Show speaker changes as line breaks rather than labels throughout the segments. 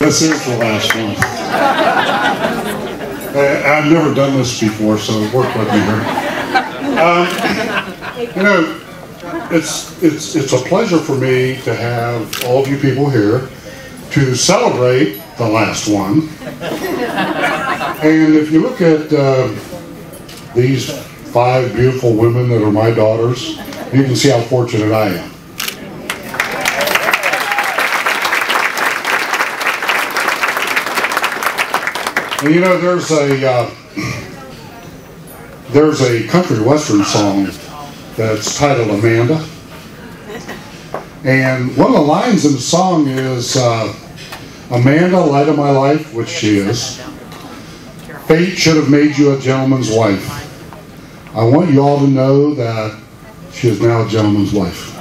This is the last one. I've never done this before, so work with me here. You know, it's a pleasure for me to have all of you people here to celebrate the last one. And if you look at these 5 beautiful women that are my daughters, you can see how fortunate I am. And you know, there's a country western song that's titled Amanda. And one of the lines in the song is, Amanda, light of my life, which she is, fate should have made you a gentleman's wife. I want you all to know that she is now a gentleman's wife.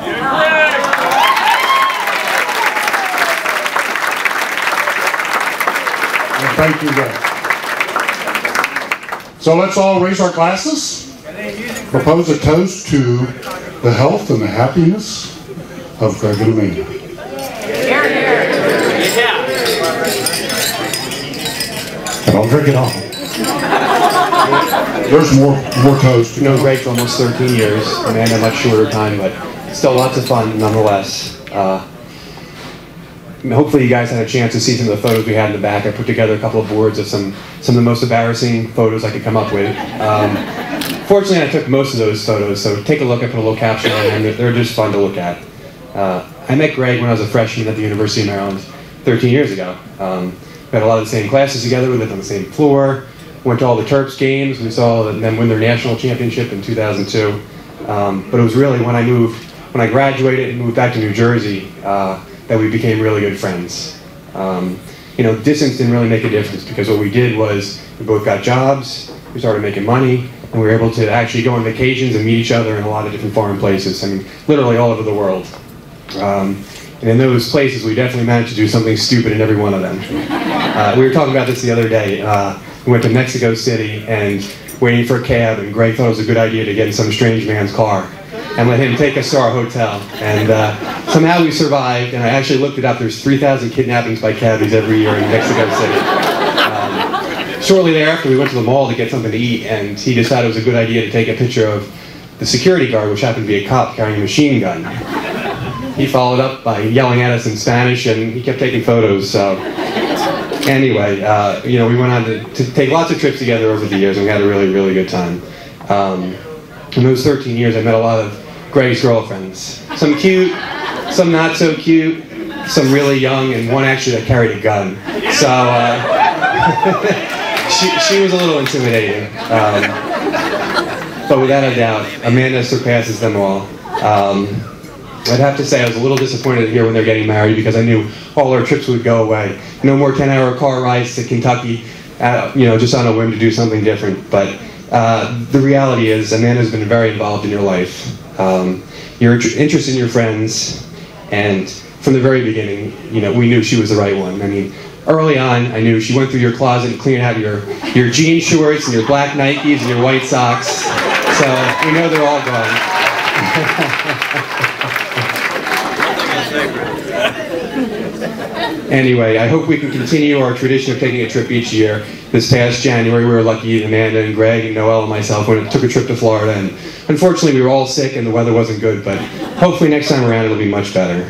And thank you guys. So let's all raise our glasses, propose a toast to the health and the happiness of Greg and Amanda. I don't drink it all. There's more toast.
You know Greg for almost 13 years, Amanda a much shorter time, but still lots of fun nonetheless. Hopefully you guys had a chance to see some of the photos we had in the back. I put together a couple of boards of some of the most embarrassing photos I could come up with. Fortunately, I took most of those photos, so take a look. I put a little caption on them. They're just fun to look at. I met Greg when I was a freshman at the University of Maryland 13 years ago. We had a lot of the same classes together. We lived on the same floor. Went to all the Terps games. We saw them win their national championship in 2002. But it was really when I graduated and moved back to New Jersey, that we became really good friends. You know, distance didn't really make a difference because what we did was we both got jobs, we started making money, and we were able to actually go on vacations and meet each other in a lot of different foreign places. I mean, literally all over the world. And in those places, we definitely managed to do something stupid in every one of them. We were talking about this the other day. We went to Mexico City and waiting for a cab, and Greg thought it was a good idea to get in some strange man's car and let him take us to our hotel. And somehow we survived, and I actually looked it up. There's 3,000 kidnappings by cabbies every year in Mexico City. Shortly thereafter, we went to the mall to get something to eat, and he decided it was a good idea to take a picture of the security guard, which happened to be a cop carrying a machine gun. He followed up by yelling at us in Spanish, and he kept taking photos. So anyway, you know, we went on to take lots of trips together over the years, and we had a really, really good time. In those 13 years, I met a lot of Greg's girlfriends. Some cute, some not so cute, some really young, and one actually that carried a gun. So she was a little intimidating. But without a doubt, Amanda surpasses them all. I'd have to say I was a little disappointed to hear when they're getting married because I knew all our trips would go away. No more 10-hour car rides to Kentucky, you know, just on a whim to do something different. But the reality is Amanda's been very involved in your life. You're interested in your friends, and from the very beginning, you know, we knew she was the right one. I mean, early on, I knew she went through your closet and cleaned out your jean shorts and your black Nikes and your white socks. So we know they're all gone. Anyway, I hope we can continue our tradition of taking a trip each year. This past January, we were lucky, Amanda and Greg and Noel and myself took a trip to Florida, and unfortunately we were all sick and the weather wasn't good, but hopefully next time around it'll be much better.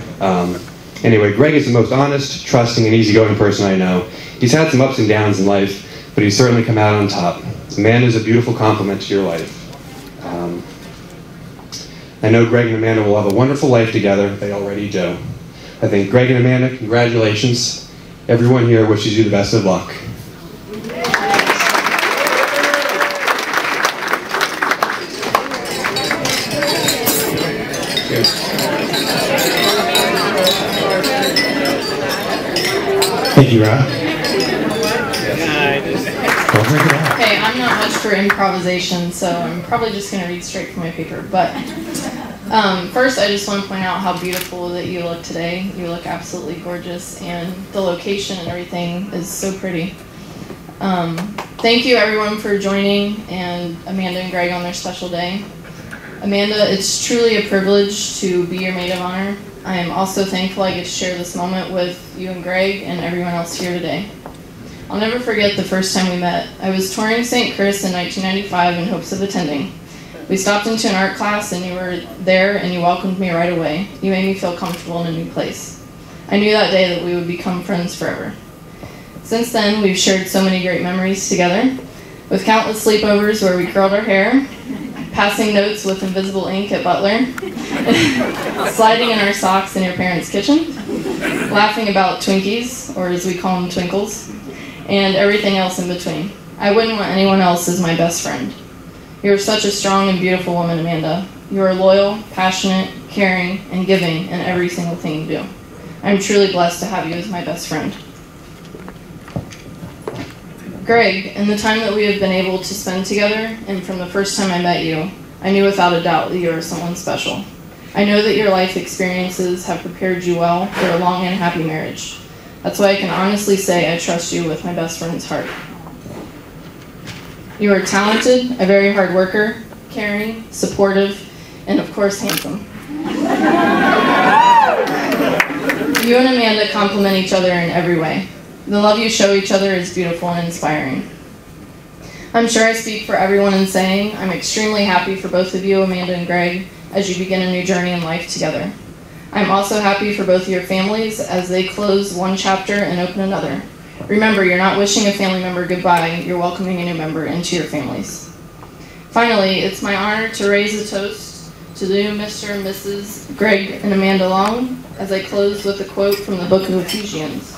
Anyway, Greg is the most honest, trusting, and easygoing person I know. He's had some ups and downs in life, but he's certainly come out on top. Amanda's a beautiful compliment to your life. I know Greg and Amanda will have a wonderful life together. They already do. I think Greg and Amanda, congratulations. Everyone here wishes you the best of luck. Thank you, Rob.
Okay, I'm not much for improvisation, so I'm probably just going to read straight from my paper. But first, I just want to point out how beautiful that you look today. You look absolutely gorgeous, and the location and everything is so pretty. Thank you, everyone, for joining, and Amanda and Greg on their special day. Amanda, it's truly a privilege to be your maid of honor. I am also thankful I get to share this moment with you and Greg and everyone else here today. I'll never forget the first time we met. I was touring St. Chris in 1995 in hopes of attending. We stopped into an art class and you were there and you welcomed me right away. You made me feel comfortable in a new place. I knew that day that we would become friends forever. Since then, we've shared so many great memories together, with countless sleepovers where we curled our hair, passing notes with invisible ink at Butler, sliding in our socks in your parents' kitchen, laughing about Twinkies, or as we call them, Twinkles, and everything else in between. I wouldn't want anyone else as my best friend. You are such a strong and beautiful woman, Amanda. You are loyal, passionate, caring, and giving in every single thing you do. I'm truly blessed to have you as my best friend. Greg, in the time that we have been able to spend together, and from the first time I met you, I knew without a doubt that you are someone special. I know that your life experiences have prepared you well for a long and happy marriage. That's why I can honestly say I trust you with my best friend's heart. You are talented, a very hard worker, caring, supportive, and of course handsome. You and Amanda complement each other in every way. The love you show each other is beautiful and inspiring. I'm sure I speak for everyone in saying I'm extremely happy for both of you, Amanda and Greg, as you begin a new journey in life together. I'm also happy for both of your families as they close one chapter and open another. Remember, you're not wishing a family member goodbye, you're welcoming a new member into your families. Finally, it's my honor to raise a toast to the new Mr. and Mrs. Greg and Amanda Long as I close with a quote from the book of Ephesians.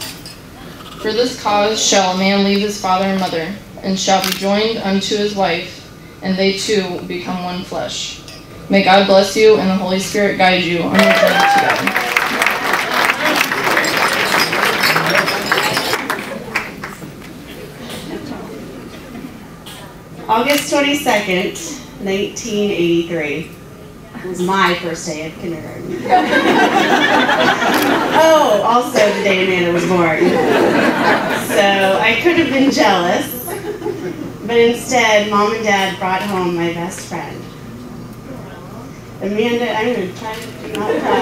For this cause shall a man leave his father and mother, and shall be joined unto his wife, and they two will become one flesh. May God bless you and the Holy Spirit guide you on your journey together.
August 22nd, 1983 was my first day of kindergarten. Oh, also the day Amanda was born. So I could have been jealous, but instead Mom and Dad brought home my best friend. Amanda, I'm going to try to not cry.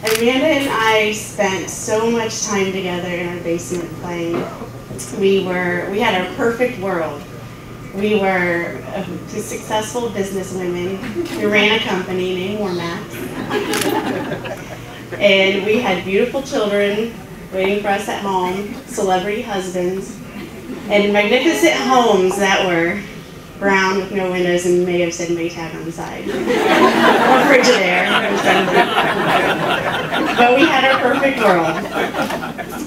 Amanda and I spent so much time together in our basement playing. We had our perfect world. We were successful businesswomen. We ran a company named Warmax. And we had beautiful children waiting for us at home, celebrity husbands, and magnificent homes that were brown with no windows and may have said Maytag on the side. Or Frigidaire. But we had our perfect world.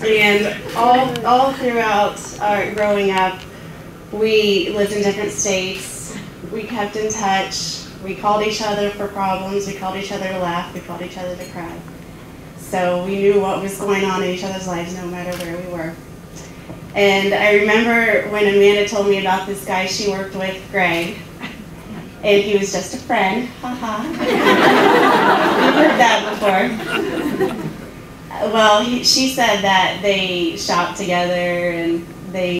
And all throughout our growing up, we lived in different states. We kept in touch. We called each other for problems. We called each other to laugh. We called each other to cry. So we knew what was going on in each other's lives no matter where we were. And I remember when Amanda told me about this guy she worked with, Greg, and he was just a friend. Haha. You've heard that before. Well, she said that they shopped together and they